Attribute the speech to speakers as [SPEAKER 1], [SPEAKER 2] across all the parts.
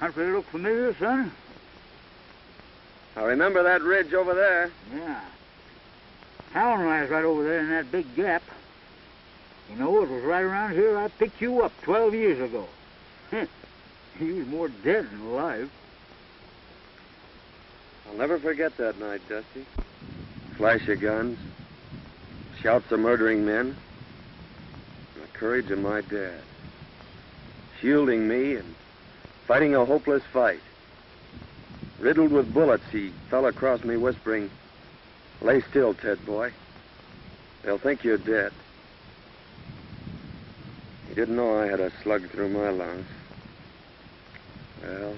[SPEAKER 1] country look familiar, son?
[SPEAKER 2] I remember that ridge over there.
[SPEAKER 1] Yeah. Town lies right over there in that big gap. You know, it was right around here I picked you up 12 years ago. You was more dead than alive.
[SPEAKER 2] I'll never forget that night, Dusty. Flash of guns, shouts of murdering men, and the courage of my dad. Shielding me and fighting a hopeless fight. Riddled with bullets, he fell across me whispering, "Lay still, Ted boy. They'll think you're dead." He didn't know I had a slug through my lungs. Well,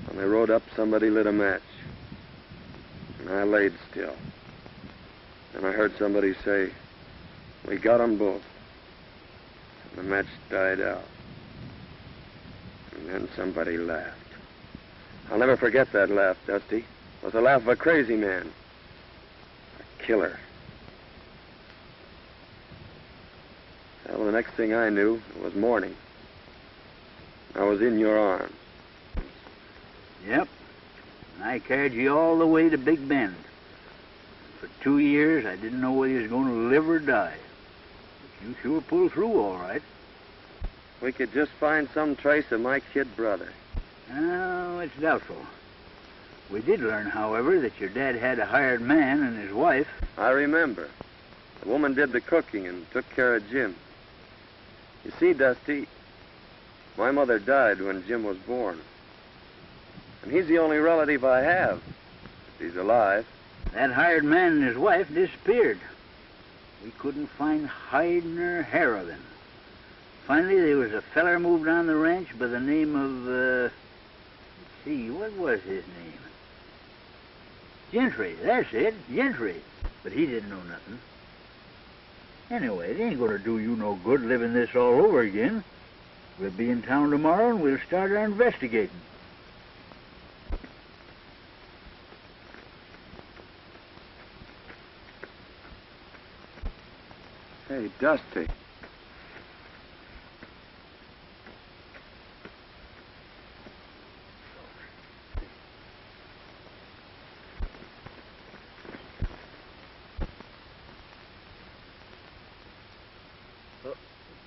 [SPEAKER 2] when they rode up, somebody lit a match. And I laid still. And I heard somebody say, "We got 'em both." And the match died out. And then somebody laughed. I'll never forget that laugh, Dusty. It was the laugh of a crazy man. A killer. Well, the next thing I knew, it was morning. I was in your arms.
[SPEAKER 1] Yep. And I carried you all the way to Big Bend. For 2 years, I didn't know whether you was going to live or die. But you sure pulled through all right.
[SPEAKER 2] We could just find some trace of my kid brother.
[SPEAKER 1] Oh, it's doubtful. We did learn, however, that your dad had a hired man and his wife.
[SPEAKER 2] I remember. The woman did the cooking and took care of Jim. You see, Dusty, my mother died when Jim was born. And he's the only relative I have, if he's alive.
[SPEAKER 1] That hired man and his wife disappeared. We couldn't find hide nor hair of him. Finally, there was a feller moved on the ranch by the name of, let's see, what was his name? Gentry, that's it, Gentry. But he didn't know nothing. Anyway, it ain't gonna do you no good living this all over again. We'll be in town tomorrow and we'll start our investigating.
[SPEAKER 2] Hey, Dusty.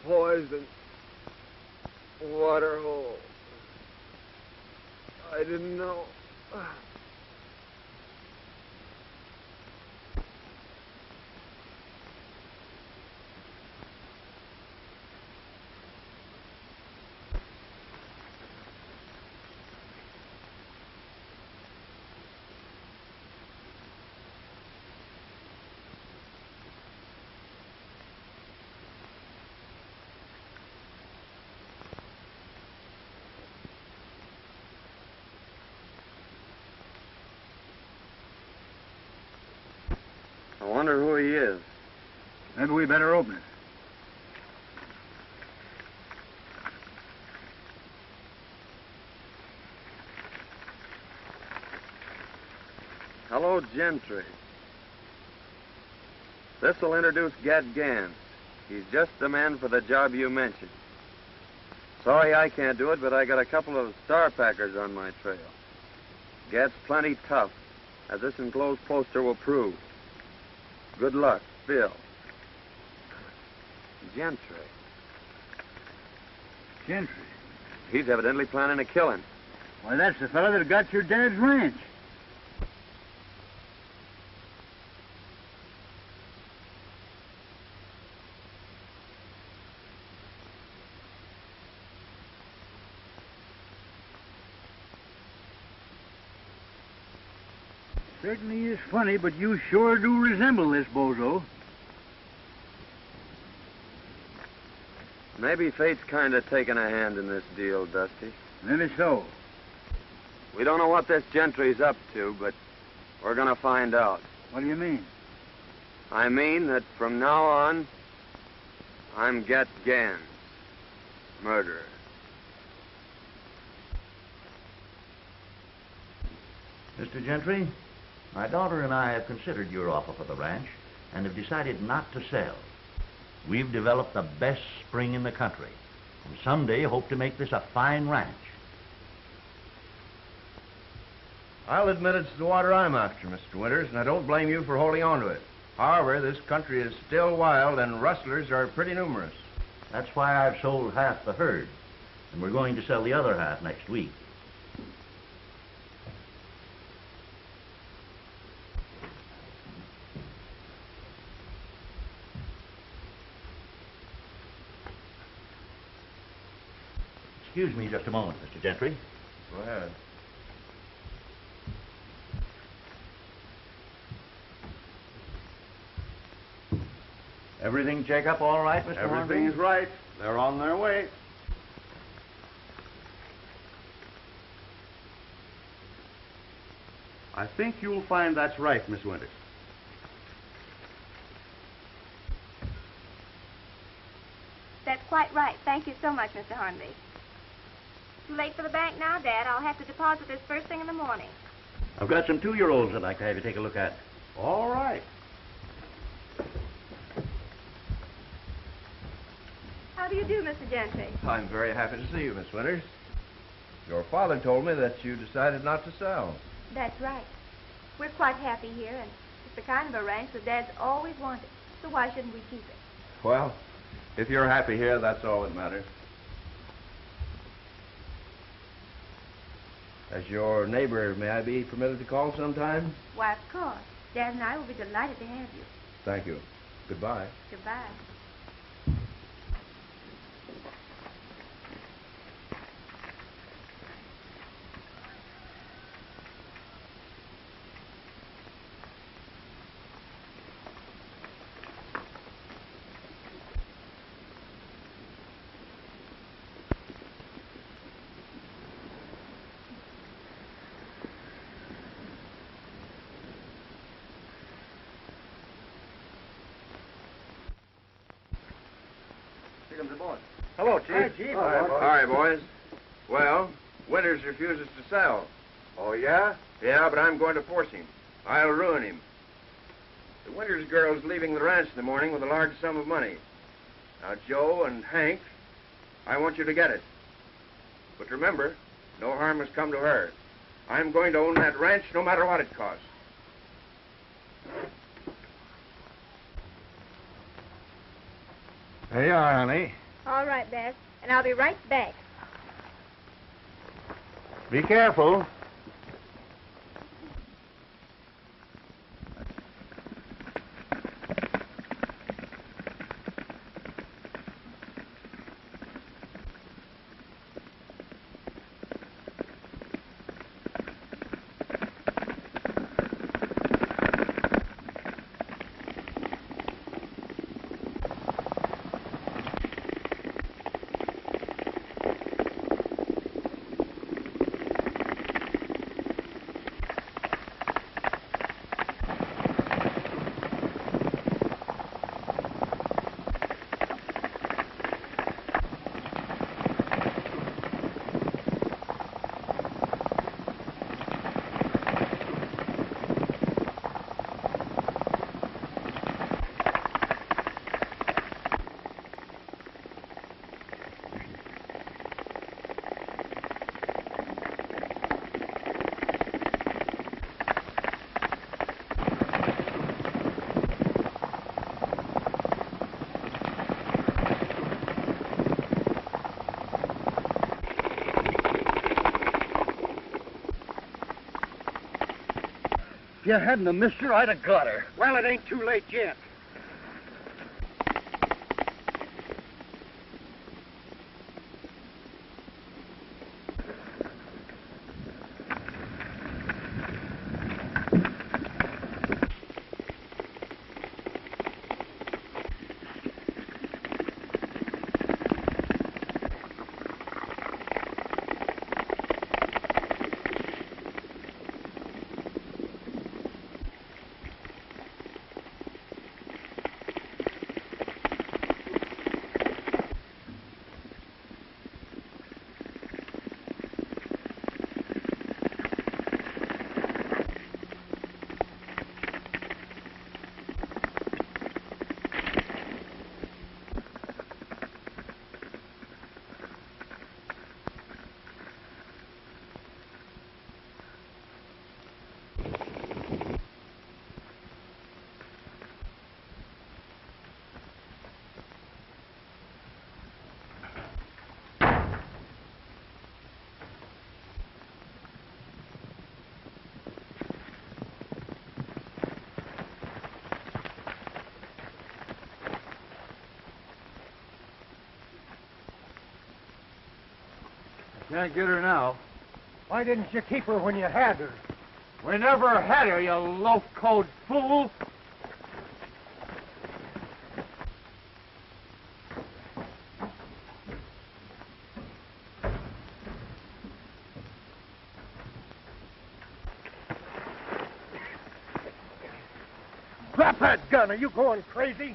[SPEAKER 3] Poison. Water hole. I didn't know.
[SPEAKER 2] I wonder who he is.
[SPEAKER 1] Maybe we better open it.
[SPEAKER 2] Hello, Gentry. This'll introduce Gad Gans. He's just the man for the job you mentioned. Sorry I can't do it, but I got a couple of star packers on my trail. Gad's plenty tough, as this enclosed poster will prove. Good luck, Bill. Gentry.
[SPEAKER 1] Gentry?
[SPEAKER 2] He's evidently planning a killing.
[SPEAKER 1] Why, that's the fellow that got your dad's ranch. Certainly is funny, but you sure do resemble this bozo.
[SPEAKER 2] Maybe fate's kind of taking a hand in this deal, Dusty.
[SPEAKER 1] Maybe so.
[SPEAKER 2] We don't know what this Gentry's up to, but we're gonna find out.
[SPEAKER 1] What do you mean?
[SPEAKER 2] I mean that from now on, I'm Gat Gans, murderer.
[SPEAKER 4] Mr. Gentry, my daughter and I have considered your offer for the ranch and have decided not to sell. We've developed the best spring in the country and someday hope to make this a fine ranch.
[SPEAKER 3] I'll admit it's the water I'm after, Mr. Winters, and I don't blame you for holding on to it. However, this country is still wild, and rustlers are pretty numerous.
[SPEAKER 4] That's why I've sold half the herd, and we're going to sell the other half next week. Excuse me just a moment, Mr. Gentry.
[SPEAKER 3] Go ahead.
[SPEAKER 4] Everything check up all right, Mr.
[SPEAKER 5] Everything's
[SPEAKER 4] Hornby?
[SPEAKER 5] right. They're on their way. I think you'll find that's right, Miss Winters.
[SPEAKER 6] That's quite right. Thank you so much, Mr. Hornby. Too late for the bank now, Dad. I'll have to deposit this first thing in the morning.
[SPEAKER 4] I've got some 2-year-olds I'd like to have you take a look at.
[SPEAKER 5] All right.
[SPEAKER 6] How do you do, Mr. Gentry?
[SPEAKER 3] I'm very happy to see you, Miss Winters. Your father told me that you decided not to sell.
[SPEAKER 6] That's right. We're quite happy here, and it's the kind of a ranch that Dad's always wanted. So why shouldn't we keep it?
[SPEAKER 3] Well, if you're happy here, that's all that matters. As your neighbor, may I be permitted to call sometime?
[SPEAKER 6] Why, of course. Dad and I will be delighted to have you.
[SPEAKER 3] Thank you. Goodbye.
[SPEAKER 6] Goodbye.
[SPEAKER 5] Hello, Chief. Chief.
[SPEAKER 3] All right, boys. Well, Winters refuses to sell.
[SPEAKER 5] Oh, yeah?
[SPEAKER 3] Yeah, but I'm going to force him. I'll ruin him. The Winters girl's leaving the ranch in the morning with a large sum of money. Now, Joe and Hank, I want you to get it. But remember, no harm has come to her. I'm going to own that ranch no matter what it costs.
[SPEAKER 5] There you are, honey.
[SPEAKER 6] All right, Dad. And I'll be right back.
[SPEAKER 5] Be careful. If you hadn't have missed her, I'd have got her.
[SPEAKER 7] Well, it ain't too late yet.
[SPEAKER 5] Can't get her now.
[SPEAKER 7] Why didn't you keep her when you had her?
[SPEAKER 5] We never had her, you loaf-coat fool.
[SPEAKER 7] Drop that gun. Are you going crazy?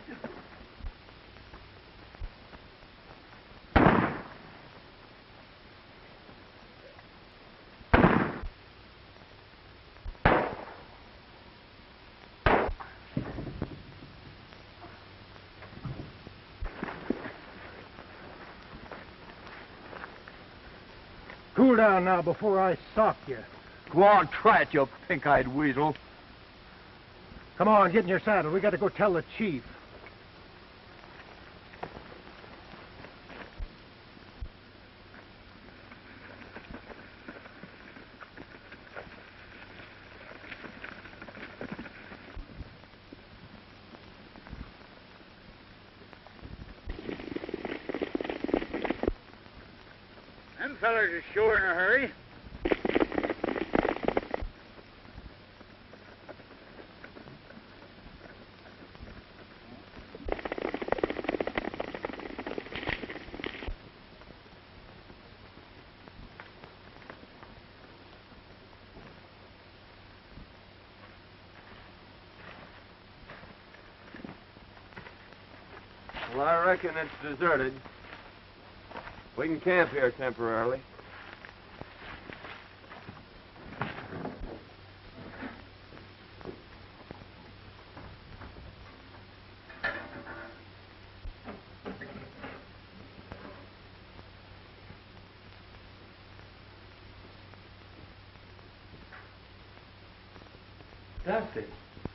[SPEAKER 7] Cool down now before I sock you.
[SPEAKER 5] Go on, try it, you pink-eyed weasel.
[SPEAKER 7] Come on, get in your saddle. We got to go tell the chief.
[SPEAKER 1] Them fellers are sure in a hurry.
[SPEAKER 2] Well, I reckon it's deserted. We can camp here temporarily. Dusty,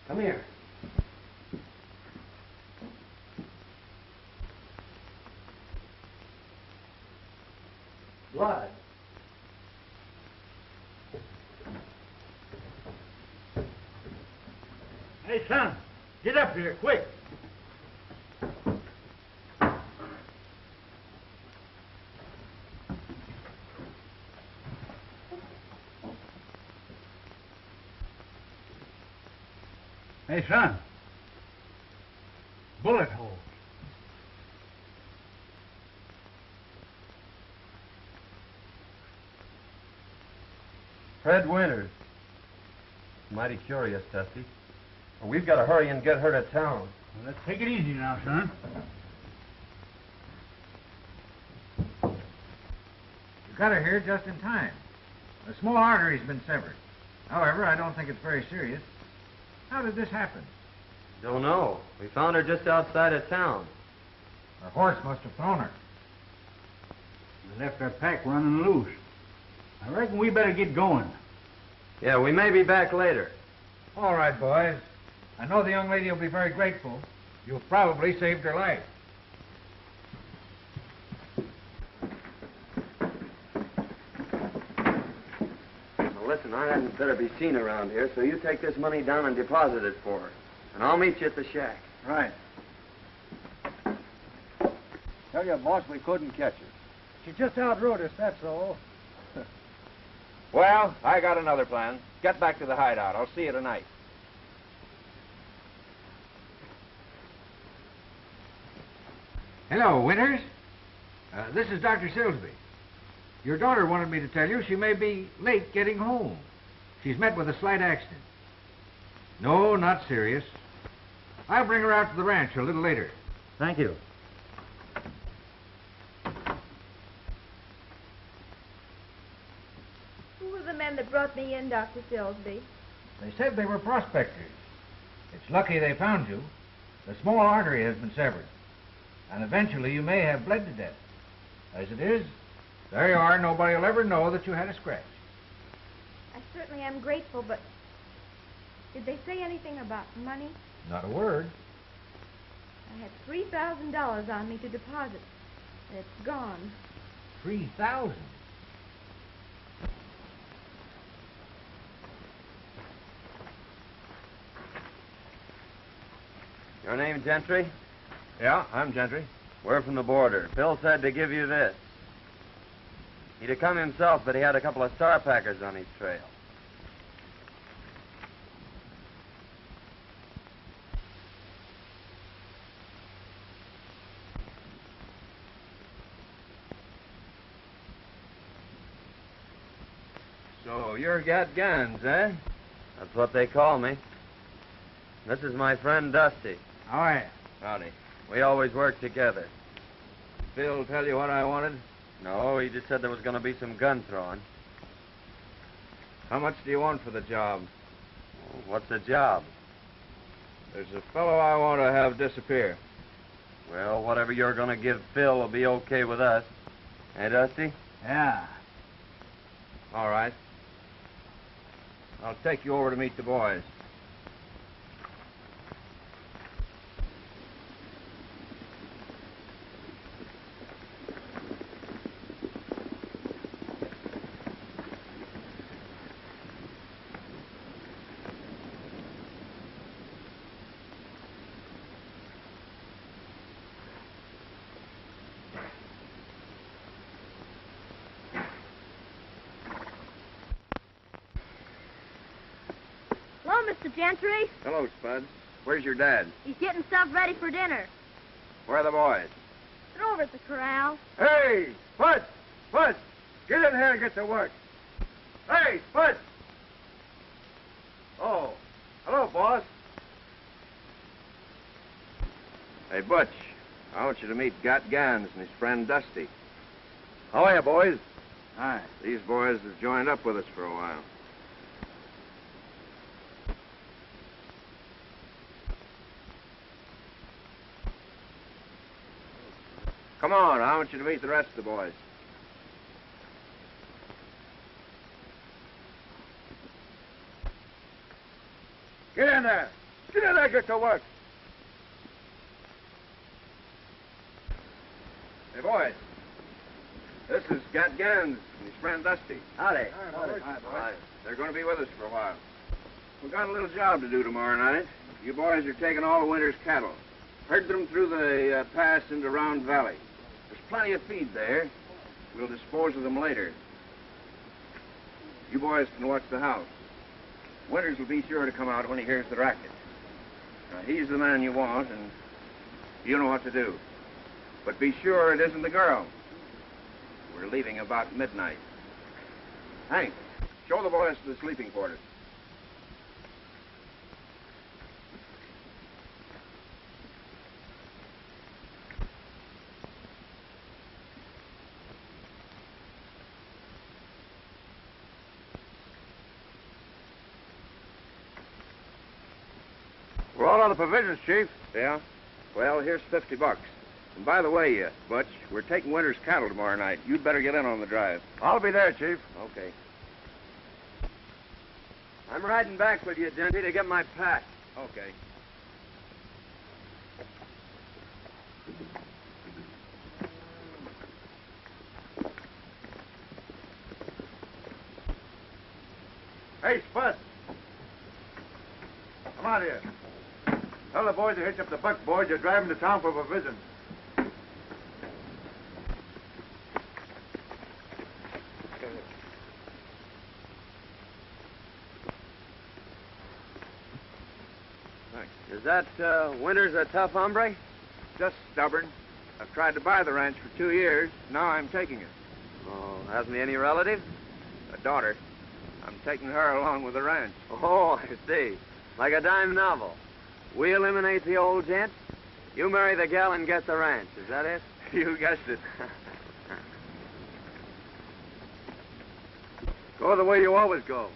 [SPEAKER 2] come here. Blood.
[SPEAKER 5] Hey, son, get up here, quick. Hey, son. Bullet hole.
[SPEAKER 2] Fred Winters. Mighty curious, Dusty. Well, we've got to hurry and get her to town.
[SPEAKER 5] Well, let's take it easy now, son.
[SPEAKER 8] You got her here just in time. A small artery's been severed. However, I don't think it's very serious. How did this happen?
[SPEAKER 2] Don't know. We found her just outside of town.
[SPEAKER 8] Her horse must have thrown her.
[SPEAKER 5] We left our pack running loose. I reckon we better get going.
[SPEAKER 2] Yeah, we may be back later.
[SPEAKER 8] All right, boys. I know the young lady will be very grateful. You've probably saved her life.
[SPEAKER 2] Now, listen, I hadn't better be seen around here, so you take this money down and deposit it for her. And I'll meet you at the shack.
[SPEAKER 5] Right.
[SPEAKER 7] Tell you, boss, we couldn't catch her. She just outrode us, that's all.
[SPEAKER 3] Well, I got another plan. Get back to the hideout. I'll see you tonight.
[SPEAKER 8] Hello, Winters. This is Dr. Silsby. Your daughter wanted me to tell you she may be late getting home. She's met with a slight accident. No, not serious. I'll bring her out to the ranch a little later.
[SPEAKER 5] Thank you.
[SPEAKER 6] Who were the men that brought me in, Dr. Silsby?
[SPEAKER 8] They said they were prospectors. It's lucky they found you. The small artery has been severed. And eventually you may have bled to death. As it is, there you are. Nobody will ever know that you had a scratch.
[SPEAKER 6] I certainly am grateful, but did they say anything about money?
[SPEAKER 8] Not a word.
[SPEAKER 6] I had $3,000 on me to deposit. It's gone.
[SPEAKER 8] 3,000.
[SPEAKER 2] Your name, Gentry?
[SPEAKER 3] Yeah, I'm Gentry.
[SPEAKER 2] We're from the border. Bill said to give you this. He'd have come himself, but he had a couple of star packers on his trail.
[SPEAKER 3] So you're got guns, eh?
[SPEAKER 2] That's what they call me. This is my friend Dusty.
[SPEAKER 5] All right.
[SPEAKER 3] Howdy.
[SPEAKER 2] We always work together.
[SPEAKER 3] Phil tell you what I wanted?
[SPEAKER 2] No, he just said there was going to be some gun throwing.
[SPEAKER 3] How much do you want for the job?
[SPEAKER 2] What's the job?
[SPEAKER 3] There's a fellow I want to have disappear.
[SPEAKER 2] Well, whatever you're going to give Phil will be okay with us. Hey, Dusty?
[SPEAKER 5] Yeah.
[SPEAKER 3] All right. I'll take you over to meet the boys.
[SPEAKER 6] Hello, Mr. Gentry.
[SPEAKER 3] Hello, Spud. Where's your dad?
[SPEAKER 6] He's getting stuff ready for dinner.
[SPEAKER 3] Where are the boys?
[SPEAKER 6] They're over at the corral.
[SPEAKER 7] Hey, Spud! Spud! Get in here and get to work. Hey, Spud! Oh, hello, boss.
[SPEAKER 3] Hey, Butch. I want you to meet Got Gans and his friend Dusty.
[SPEAKER 7] How are you, boys?
[SPEAKER 5] Hi.
[SPEAKER 3] These boys have joined up with us for a while. Come on, I want you to meet the rest of the boys.
[SPEAKER 7] Get in there. Get in there, get to work.
[SPEAKER 3] Hey, boys. This is Gat Gans and his friend Dusty.
[SPEAKER 5] Howdy.
[SPEAKER 3] Hi. They're going to be with us for a while. We've got a little job to do tomorrow night. You boys are taking all the winter's cattle. Herd them through the pass into Round Valley. There's plenty of feed there. We'll dispose of them later. You boys can watch the house. Winters will be sure to come out when he hears the racket. Now, he's the man you want, and you know what to do. But be sure it isn't the girl. We're leaving about midnight. Hank, show the boys to the sleeping quarters.
[SPEAKER 7] We're all out of provisions, Chief.
[SPEAKER 3] Yeah? Well, here's $50. And by the way, Butch, we're taking Winter's cattle tomorrow night. You'd better get in on the drive.
[SPEAKER 7] I'll be there, Chief.
[SPEAKER 3] Okay.
[SPEAKER 2] I'm riding back with you, Denty, to get my pack.
[SPEAKER 3] Okay.
[SPEAKER 7] Hey, Spud. Come on here. Tell the boys to hitch up the buck boys. You're driving to town for provisions.
[SPEAKER 2] Is that Winters a tough hombre?
[SPEAKER 3] Just stubborn. I've tried to buy the ranch for 2 years. Now I'm taking it.
[SPEAKER 2] Oh, hasn't he any relatives?
[SPEAKER 3] A daughter. I'm taking her along with the ranch.
[SPEAKER 2] Oh, I see. Like a dime novel. We eliminate the old gent. You marry the gal and get the ranch. Is that it?
[SPEAKER 3] You guessed it.
[SPEAKER 7] Go the way you always go.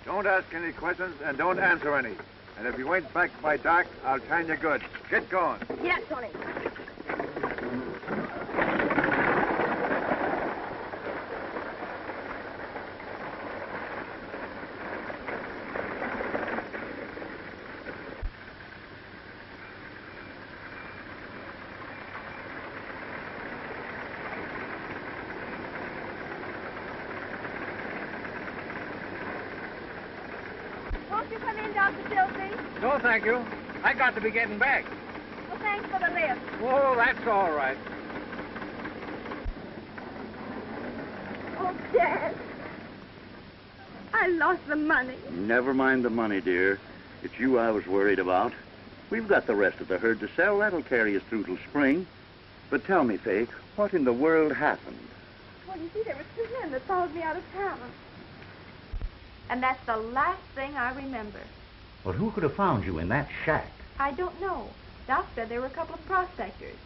[SPEAKER 7] Don't ask any questions and don't answer any. And if you ain't back by dark, I'll tan you good. Get going.
[SPEAKER 6] Yeah, Tony. Won't you come in, Dr. Silsby?
[SPEAKER 8] No, thank you. I got to be getting back.
[SPEAKER 6] Well, thanks for the lift.
[SPEAKER 8] Oh, that's all right.
[SPEAKER 6] Oh, Dad. I lost the money.
[SPEAKER 4] Never mind the money, dear. It's you I was worried about. We've got the rest of the herd to sell. That'll carry us through till spring. But tell me, Faye, what in the world happened?
[SPEAKER 6] Well, you see, there were 2 men that followed me out of town. And that's the last thing I remember.
[SPEAKER 4] Well, who could have found you in that shack?
[SPEAKER 6] I don't know. Doc said there were a couple of prospectors.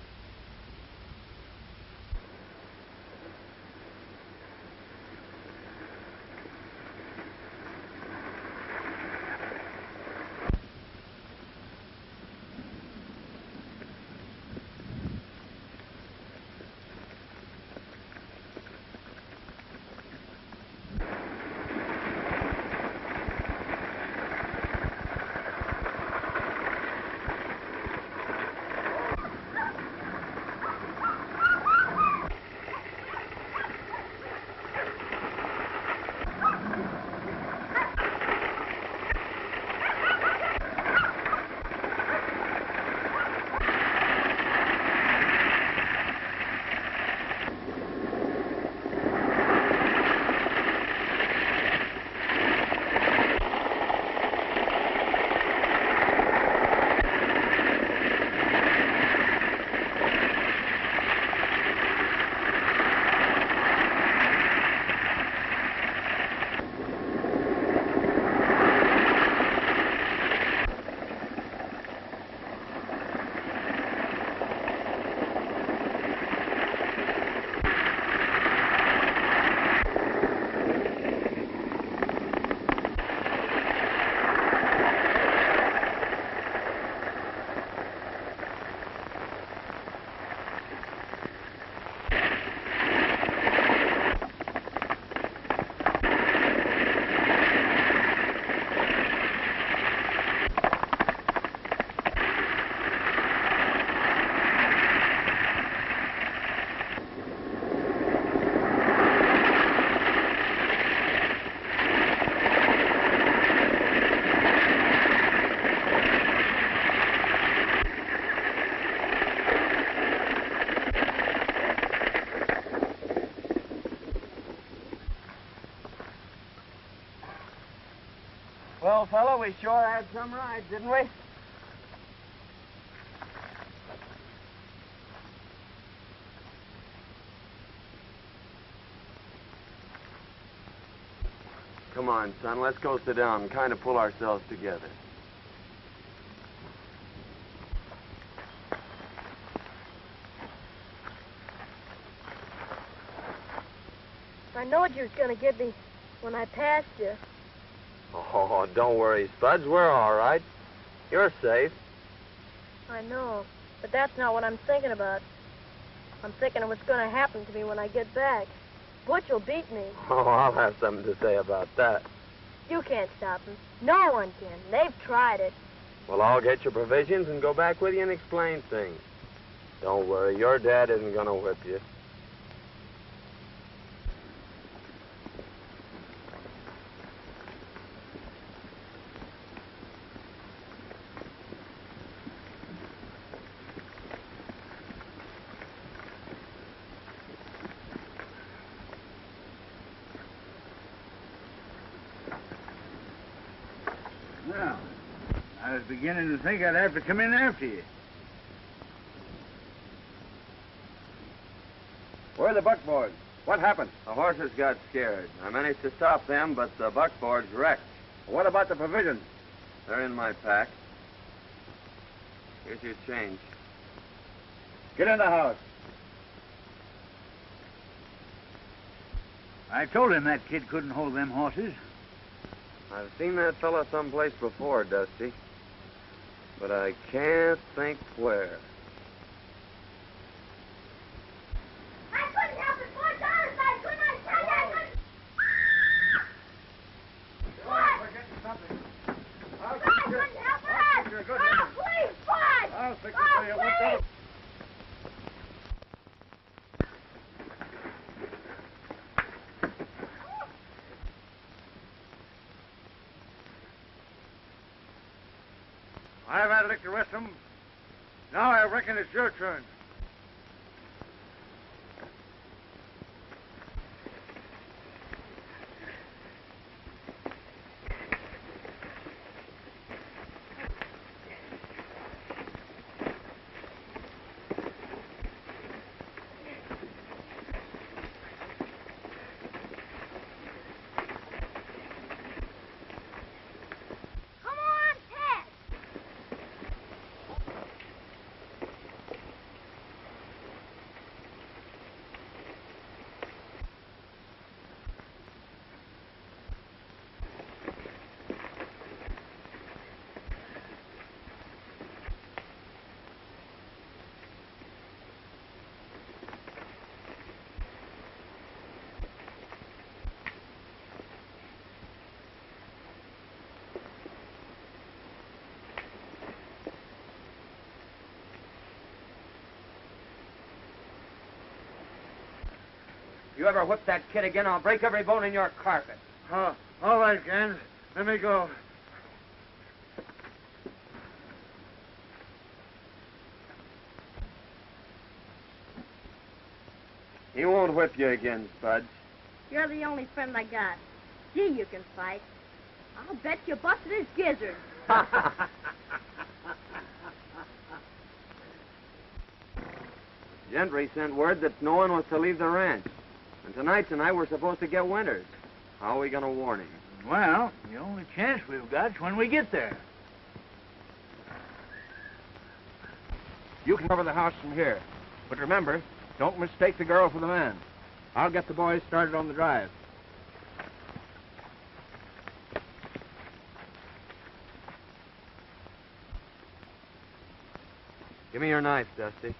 [SPEAKER 3] Well, fella, we sure had some ride, didn't we?
[SPEAKER 2] Come on, son, let's go sit down and kind of pull ourselves together.
[SPEAKER 9] I knowed you was going to get me when I passed you.
[SPEAKER 2] Oh, don't worry, Spuds. We're all right. You're safe.
[SPEAKER 9] I know, but that's not what I'm thinking about. I'm thinking of what's going to happen to me when I get back. Butch will beat me.
[SPEAKER 2] Oh, I'll have something to say about that.
[SPEAKER 9] You can't stop him. No one can. They've tried it.
[SPEAKER 2] Well, I'll get your provisions and go back with you and explain things. Don't worry, your dad isn't going to whip you.
[SPEAKER 1] Well, I was beginning to think I'd have to come in after you.
[SPEAKER 3] Where are the buckboards? What happened?
[SPEAKER 2] The horses got scared. I managed to stop them, but the buckboard's wrecked.
[SPEAKER 3] What about the provisions?
[SPEAKER 2] They're in my pack. Here's your change.
[SPEAKER 3] Get in the house.
[SPEAKER 1] I told him that kid couldn't hold them horses.
[SPEAKER 2] I've seen that fella someplace before, Dusty. But I can't think where.
[SPEAKER 6] I couldn't help it, boys. Honest, I couldn't. I tell you, I couldn't. What?
[SPEAKER 3] We're getting something.
[SPEAKER 6] I couldn't help it.
[SPEAKER 3] You're good.
[SPEAKER 6] Oh, please, Bud.
[SPEAKER 3] I'll fix it
[SPEAKER 6] Oh,
[SPEAKER 3] for you. What's
[SPEAKER 6] please.
[SPEAKER 3] up? I've had a lick to rest them. Now I reckon it's your turn. You ever whip that kid again, I'll break every bone in your carpet.
[SPEAKER 7] Oh, all right, Gans. Let me go.
[SPEAKER 2] He won't whip you again, Spudge.
[SPEAKER 9] You're the only friend I got. Gee, you can fight. I'll bet you busted his gizzard.
[SPEAKER 3] Gentry sent word that no one was to leave the ranch. And tonight we're supposed to get Winters. How are we going to warn him?
[SPEAKER 1] Well, the only chance we've got is when we get there.
[SPEAKER 3] You can cover the house from here. But remember, don't mistake the girl for the man. I'll get the boys started on the drive. Give me your knife, Dusty.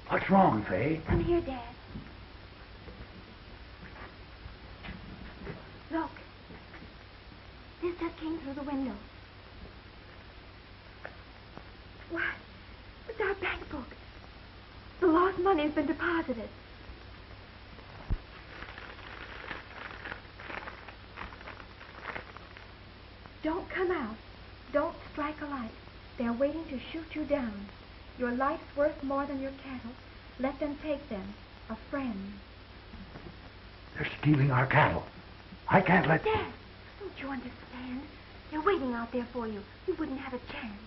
[SPEAKER 5] What's wrong, Faye?
[SPEAKER 6] Come here, Dad. Look. This just came through the window. What? It's our bank book. The lost money has been deposited. Don't come out. Don't strike a light. They're waiting to shoot you down. Your life's worth more than your cattle. Let them take them. A friend.
[SPEAKER 5] They're stealing our cattle. I can't let...
[SPEAKER 6] Dad, don't you understand? They're waiting out there for you. You wouldn't have a chance.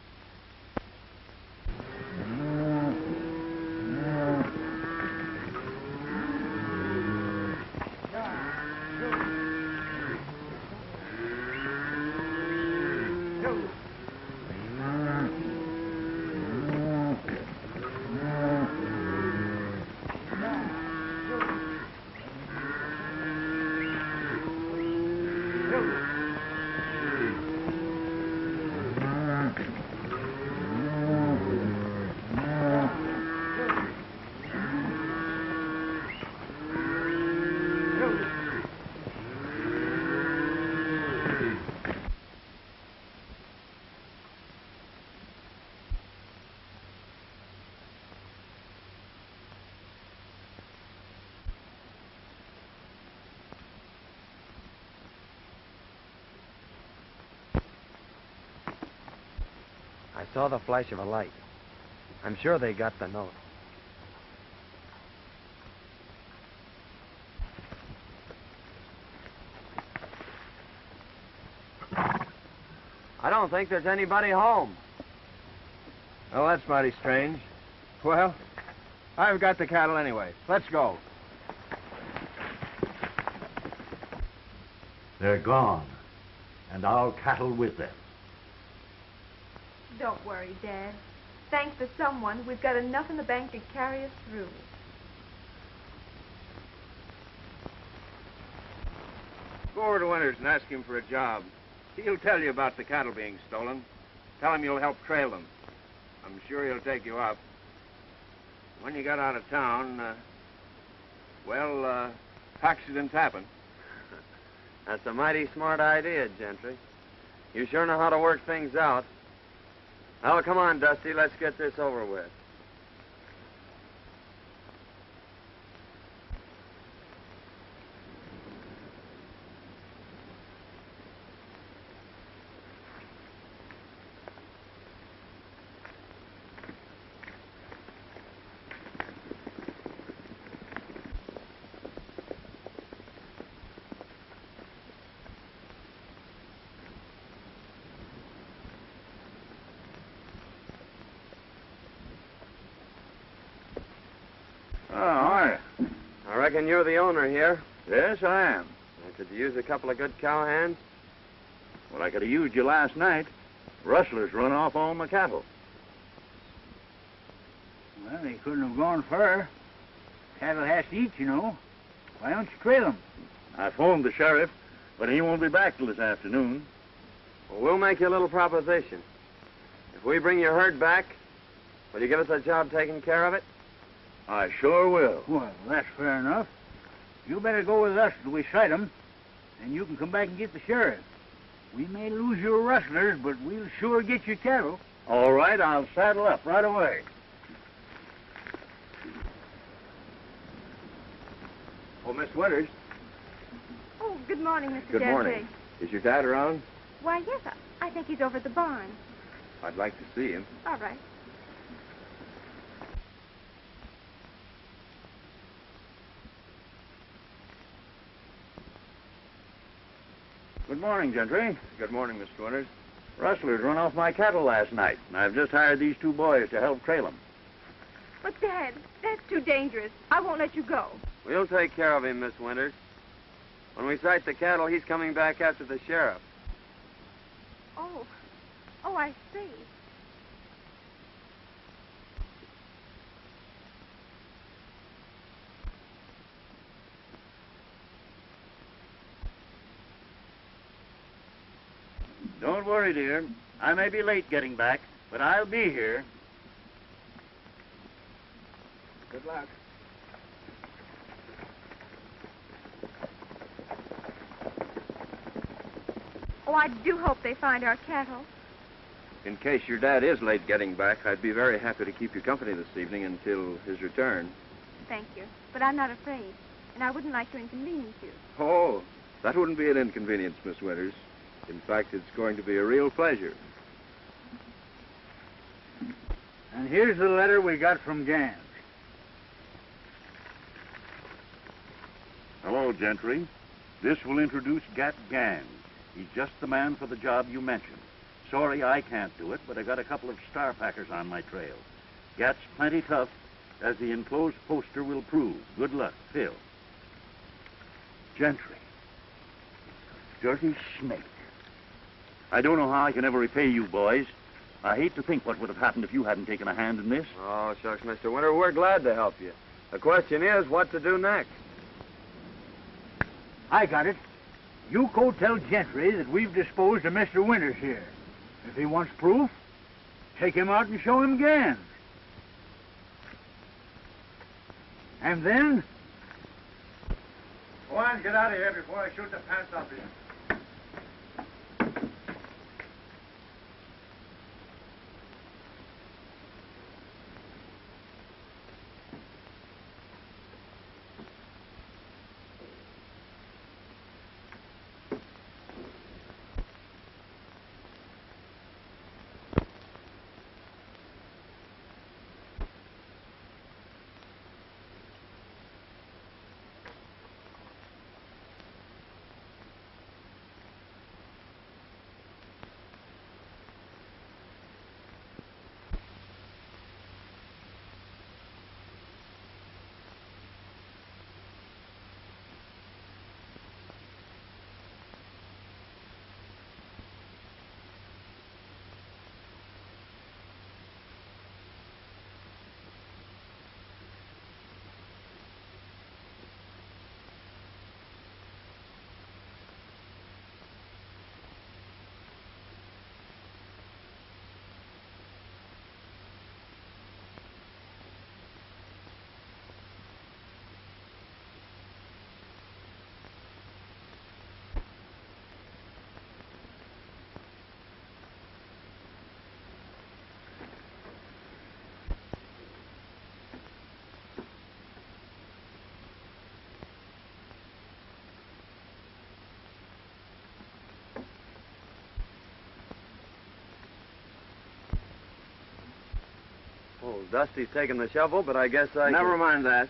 [SPEAKER 3] I saw the flash of a light. I'm sure they got the note. I don't think there's anybody home.
[SPEAKER 10] Oh, that's mighty strange. Well, I've got the cattle anyway. Let's go.
[SPEAKER 5] They're gone. And our cattle with them.
[SPEAKER 6] Don't worry, Dad. thanks to someone, we've got enough in the bank to carry us through.
[SPEAKER 10] Go over to Winters and ask him for a job. He'll tell you about the cattle being stolen. Tell him you'll help trail them. I'm sure he'll take you up. When you got out of town, accidents happen.
[SPEAKER 2] That's a mighty smart idea, Gentry. You sure know how to work things out. Well, come on, Dusty. Let's get this over with. I reckon you're the owner here.
[SPEAKER 4] Yes, I am.
[SPEAKER 2] Could you use a couple of good cowhands?
[SPEAKER 4] Well, I could have used you last night. Rustlers run off all my cattle.
[SPEAKER 1] Well, they couldn't have gone far. Cattle has to eat, you know. Why don't you trail them?
[SPEAKER 4] I phoned the sheriff, but he won't be back till this afternoon.
[SPEAKER 2] Well, we'll make you a little proposition. If we bring your herd back, will you give us a job taking care of it?
[SPEAKER 4] I sure will.
[SPEAKER 1] Well, that's fair enough. You better go with us till we sight 'em, and you can come back and get the sheriff. We may lose your rustlers, but we'll sure get your cattle.
[SPEAKER 4] All right, I'll saddle up right away.
[SPEAKER 10] Oh, Miss Winters.
[SPEAKER 6] Oh, good morning, Mr.
[SPEAKER 10] Good morning. Is your dad around?
[SPEAKER 6] Why, yes, I think he's over at the barn.
[SPEAKER 10] I'd like to see him.
[SPEAKER 6] All right.
[SPEAKER 4] Good morning, Gentry.
[SPEAKER 10] Good morning, Mr. Winters.
[SPEAKER 4] Rustlers run off my cattle last night, and I've just hired these two boys to help trail them.
[SPEAKER 6] But, Dad, that's too dangerous. I won't let you go.
[SPEAKER 2] We'll take care of him, Miss Winters. When we sight the cattle, he's coming back after the sheriff.
[SPEAKER 6] Oh, I see.
[SPEAKER 4] Don't worry, dear. I may be late getting back, but I'll be here.
[SPEAKER 10] Good luck.
[SPEAKER 6] Oh, I do hope they find our cattle.
[SPEAKER 10] In case your dad is late getting back, I'd be very happy to keep you company this evening until his return.
[SPEAKER 6] Thank you. But I'm not afraid, and I wouldn't like to inconvenience you.
[SPEAKER 10] Oh, that wouldn't be an inconvenience, Miss Winters. In fact, it's going to be a real pleasure.
[SPEAKER 1] And here's the letter we got from Gans.
[SPEAKER 4] Hello, Gentry. This will introduce Gat Gans. He's just the man for the job you mentioned. Sorry I can't do it, but I got a couple of star packers on my trail. Gat's plenty tough, as the enclosed poster will prove. Good luck, Phil. Gentry. Dirty snake. I don't know how I can ever repay you boys. I hate to think what would have happened if you hadn't taken a hand in this.
[SPEAKER 2] Oh, shucks, Mr. Winter, we're glad to help you. The question is, what to do next?
[SPEAKER 1] I got it. You go tell Gentry that we've disposed of Mr. Winters here. If he wants proof, take him out and show him Gans. And then...
[SPEAKER 7] Go on, get out of here before I shoot the pants off you.
[SPEAKER 2] Well, Dusty's taking the shovel, but I guess
[SPEAKER 3] Never mind that.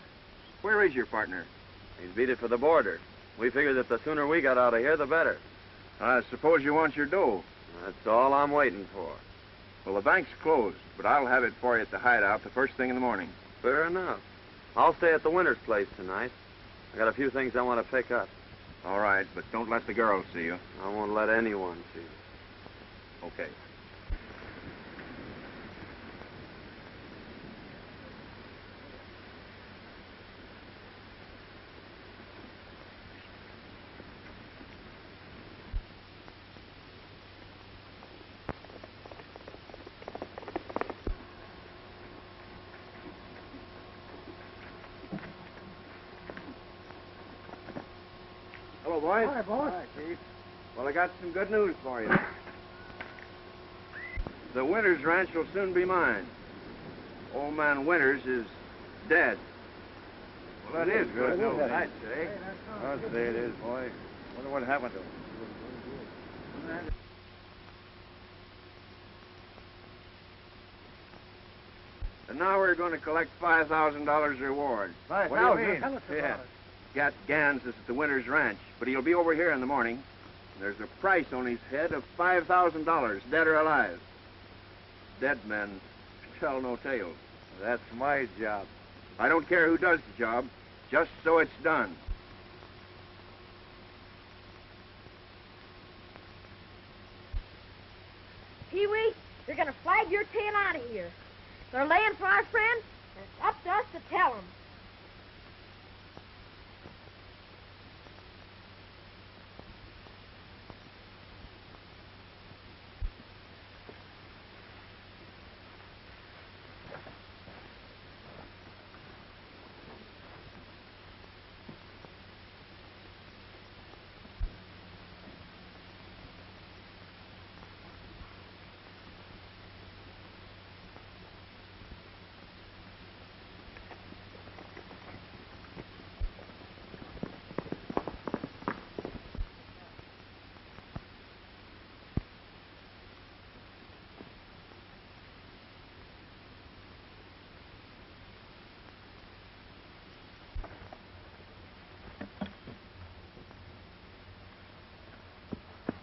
[SPEAKER 3] Where is your partner?
[SPEAKER 2] He's beat it for the border. We figured that the sooner we got out of here, the better.
[SPEAKER 3] I suppose you want your dough.
[SPEAKER 2] That's all I'm waiting for.
[SPEAKER 3] Well, the bank's closed, but I'll have it for you at the hideout the first thing in the morning.
[SPEAKER 2] Fair enough. I'll stay at the Winter's place tonight. I got a few things I want to pick up.
[SPEAKER 3] All right, but don't let the girls see you.
[SPEAKER 2] I won't let anyone see you.
[SPEAKER 3] Okay. Hello, boys.
[SPEAKER 5] Hi, boss.
[SPEAKER 3] Hi, Chief. Well, I got some good news for you. The Winters ranch will soon be mine. Old man Winters is dead.
[SPEAKER 7] Well, that is good news.
[SPEAKER 3] I'd say.
[SPEAKER 7] I'll say it is, boy. Wonder what happened to him.
[SPEAKER 3] And now we're going to collect $5,000 reward. What do you mean?
[SPEAKER 7] Tell us about
[SPEAKER 3] Yeah.
[SPEAKER 7] it.
[SPEAKER 3] Gat Gans is at the Winters Ranch, but he'll be over here in the morning. There's a price on his head of $5,000, dead or alive. Dead men tell no tales.
[SPEAKER 7] That's my job.
[SPEAKER 3] I don't care who does the job, just so it's done.
[SPEAKER 9] Pee-wee, you're going to flag your tail out of here. They're laying for our friend, and it's up to us to tell them.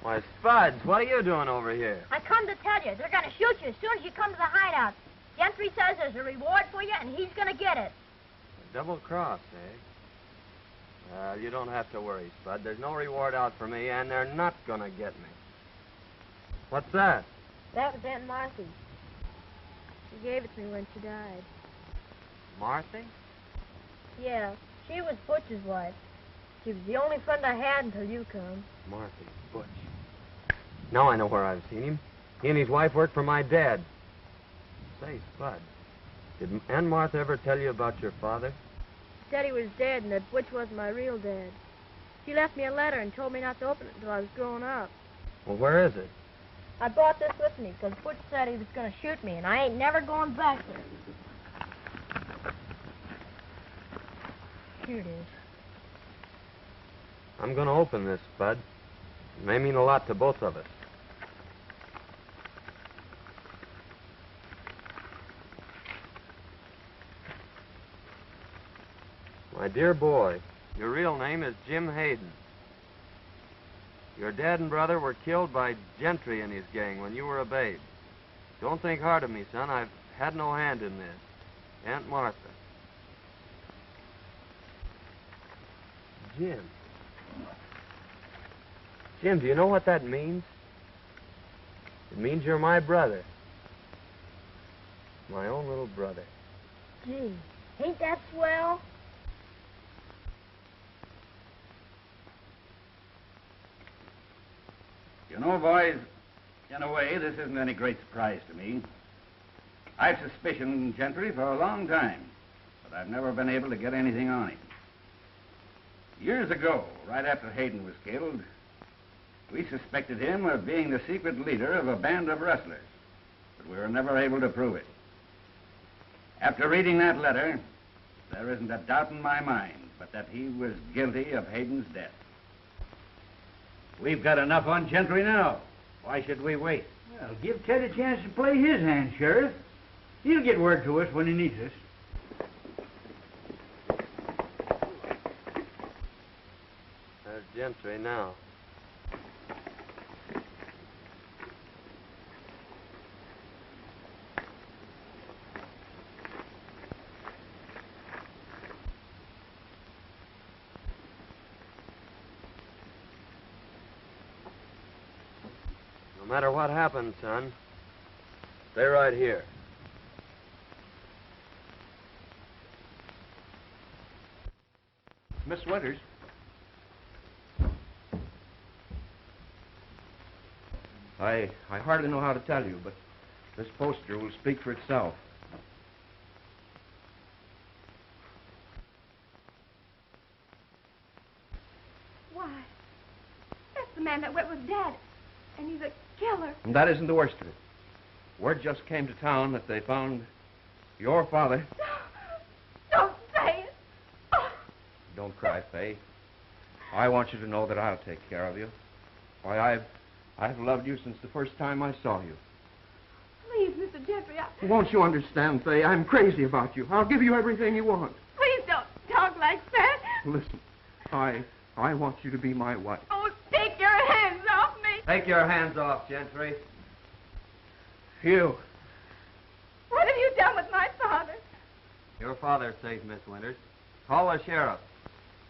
[SPEAKER 2] Why, Spuds, what are you doing over here?
[SPEAKER 9] I come to tell you, they're going to shoot you as soon as you come to the hideout. Gentry says there's a reward for you, and he's going to get it.
[SPEAKER 2] A double cross, eh? Well, you don't have to worry, Spud. There's no reward out for me, and they're not gonna get me. What's that?
[SPEAKER 9] That was Aunt Marthy. She gave it to me when she died.
[SPEAKER 2] Marthy?
[SPEAKER 9] Yeah, she was Butch's wife. She was the only friend I had until you come.
[SPEAKER 2] Marthy, Butch. Now I know where I've seen him. He and his wife worked for my dad. Say, Spud, did Aunt Martha ever tell you about your father?
[SPEAKER 9] She said he was dead and that Butch wasn't my real dad. She left me a letter and told me not to open it until I was grown up.
[SPEAKER 2] Well, where is it?
[SPEAKER 9] I brought this with me because Butch said he was going to shoot me, and I ain't never going back there. Here it is.
[SPEAKER 2] I'm going to open this, Spud. It may mean a lot to both of us. My dear boy, your real name is Jim Hayden. Your dad and brother were killed by Gentry and his gang when you were a babe. Don't think hard of me, son. I've had no hand in this. Aunt Martha. Jim. Jim, do you know what that means? It means you're my brother. My own little brother.
[SPEAKER 9] Gee, ain't that swell?
[SPEAKER 4] You know, boys, in a way, this isn't any great surprise to me. I've suspicioned Gentry for a long time, but I've never been able to get anything on him. Years ago, right after Hayden was killed, we suspected him of being the secret leader of a band of rustlers, but we were never able to prove it. After reading that letter, there isn't a doubt in my mind but that he was guilty of Hayden's death. We've got enough on Gentry now. Why should we wait?
[SPEAKER 5] Well, give Ted a chance to play his hand, Sheriff. He'll get word to us when he needs us.
[SPEAKER 2] There's Gentry now. No matter what happens, son, stay right here.
[SPEAKER 3] Miss Winters. I hardly know how to tell you, but this poster will speak for itself.
[SPEAKER 6] Why? That's the man that went with Dad. And he's a killer.
[SPEAKER 3] And that isn't the worst of it. Word just came to town that they found your father.
[SPEAKER 6] Don't say it. Oh.
[SPEAKER 3] Don't cry, Fay. I want you to know that I'll take care of you. Why, I've loved you since the first time I saw you.
[SPEAKER 6] Please, Mr. Gentry,
[SPEAKER 3] Won't you understand, Fay? I'm crazy about you. I'll give you everything you want.
[SPEAKER 6] Please don't talk like that.
[SPEAKER 3] Listen, I want you to be my wife.
[SPEAKER 6] Oh, take your hands off me.
[SPEAKER 2] Take your hands off, Gentry.
[SPEAKER 3] You.
[SPEAKER 6] What have you done with my father?
[SPEAKER 2] Your father's safe, Miss Winters. Call the sheriff.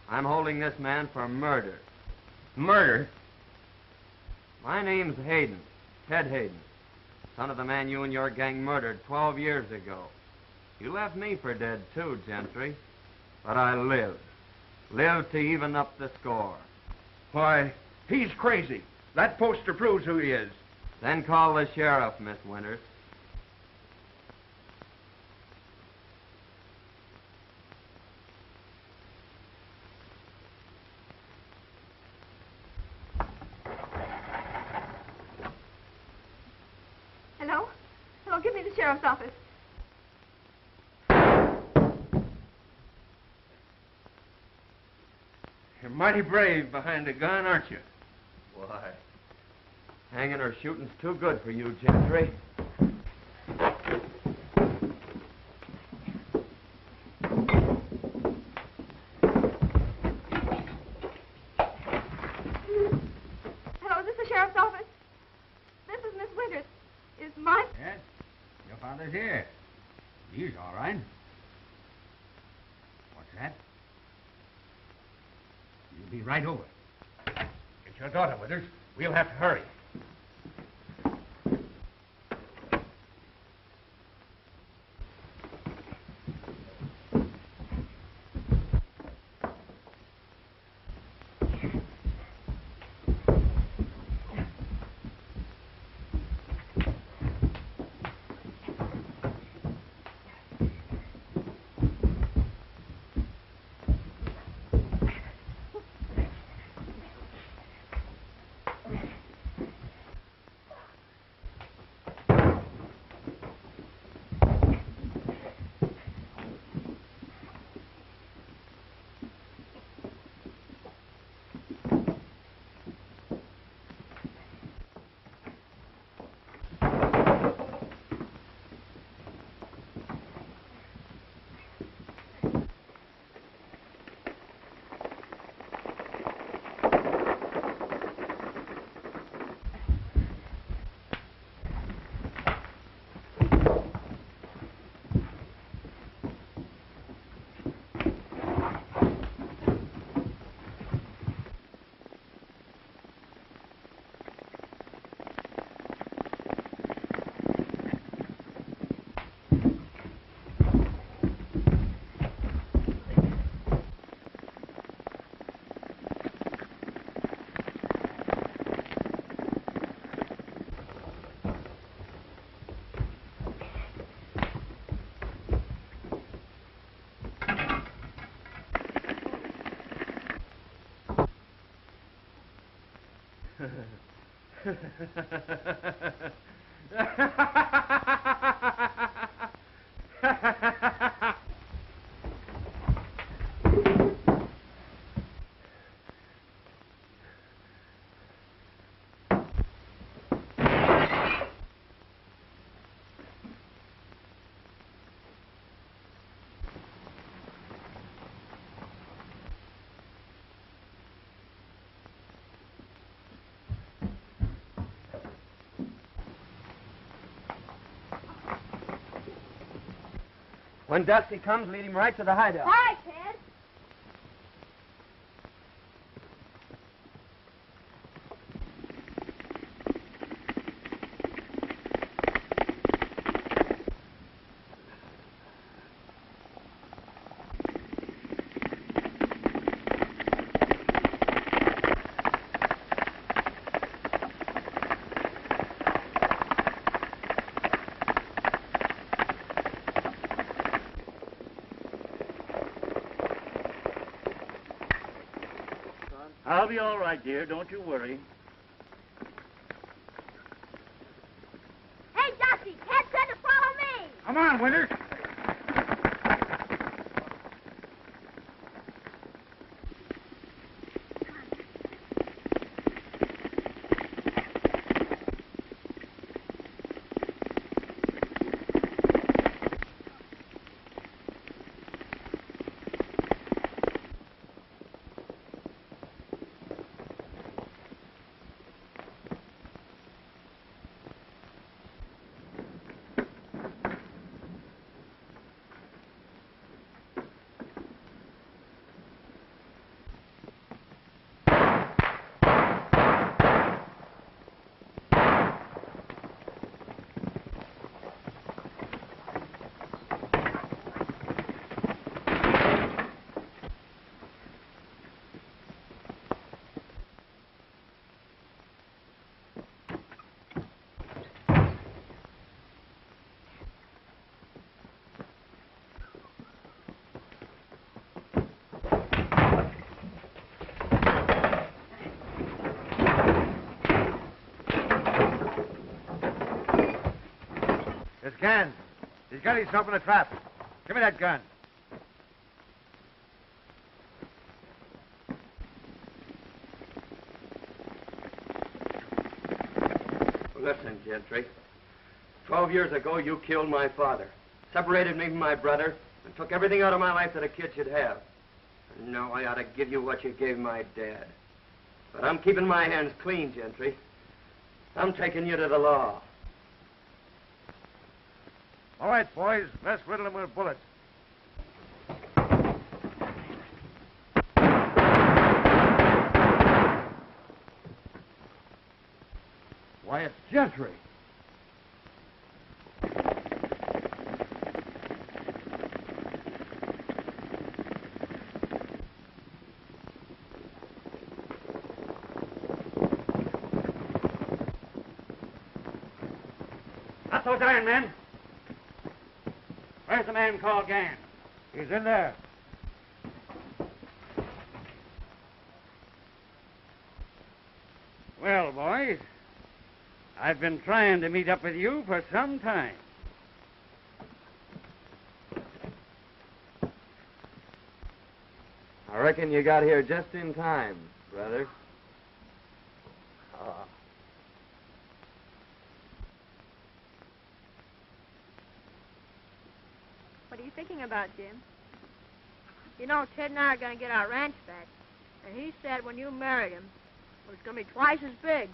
[SPEAKER 2] I'm holding this man for murder.
[SPEAKER 3] Murder?
[SPEAKER 2] My name's Hayden, Ted Hayden, son of the man you and your gang murdered 12 years ago. You left me for dead, too, Gentry. But I lived. Lived to even up the score.
[SPEAKER 3] Why, he's crazy. That poster proves who he is.
[SPEAKER 2] Then call the sheriff, Miss Winters.
[SPEAKER 6] Hello? Hello, give me the sheriff's office.
[SPEAKER 3] You're mighty brave behind a gun, aren't you?
[SPEAKER 2] Why, hanging or shooting's too good for you, Gentry.
[SPEAKER 6] Hello, is this the sheriff's office? This is Miss Winters. Is my...
[SPEAKER 5] Yes, your father's here. He's all right. What's that? You'll be right over.
[SPEAKER 7] Get your daughter, Withers. We'll have to hurry.
[SPEAKER 11] When Dusty comes, lead him right to the hideout.
[SPEAKER 9] All right, Ted.
[SPEAKER 4] I'll be all right, dear. Don't you worry.
[SPEAKER 9] Hey, Dusty, Ted said to follow me.
[SPEAKER 5] Come on, Winters.
[SPEAKER 7] It's Gans. He's got himself in a trap. Give me that gun.
[SPEAKER 11] Listen, Gentry. 12 years ago, you killed my father, separated me from my brother, and took everything out of my life that a kid should have. And now I ought to give you what you gave my dad. But I'm keeping my hands clean, Gentry. I'm taking you to the law.
[SPEAKER 7] All right, boys, let's riddle him with bullets.
[SPEAKER 5] Why, it's Gentry.
[SPEAKER 8] Not those iron men. Where's the man called Gans?
[SPEAKER 7] He's in there.
[SPEAKER 8] Well, boys, I've been trying to meet up with you for some time.
[SPEAKER 11] I reckon you got here just in time, brother.
[SPEAKER 9] What are you thinking about, Jim? You know, Ted and I are going to get our ranch back. And he said when you married him, it was going to be twice as big.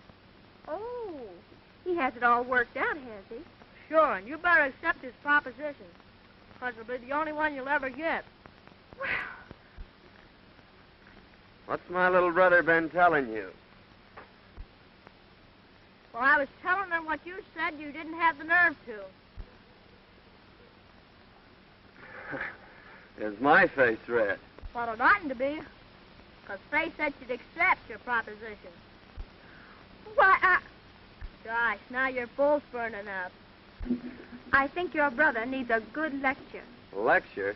[SPEAKER 6] Oh, he has it all worked out, has he?
[SPEAKER 9] Sure, and you better accept his proposition. Because it'll be the only one you'll ever get.
[SPEAKER 6] Well,
[SPEAKER 11] What's my little brother been telling you?
[SPEAKER 9] Well, I was telling them what you said you didn't have the nerve to.
[SPEAKER 11] Is my face red?
[SPEAKER 9] Well, it oughtn't to be. Because Faye said she'd accept your proposition.
[SPEAKER 6] why,
[SPEAKER 9] Gosh, now your bull's burning up.
[SPEAKER 6] I think your brother needs a good lecture.
[SPEAKER 11] Lecture?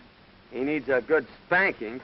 [SPEAKER 11] He needs a good spanking.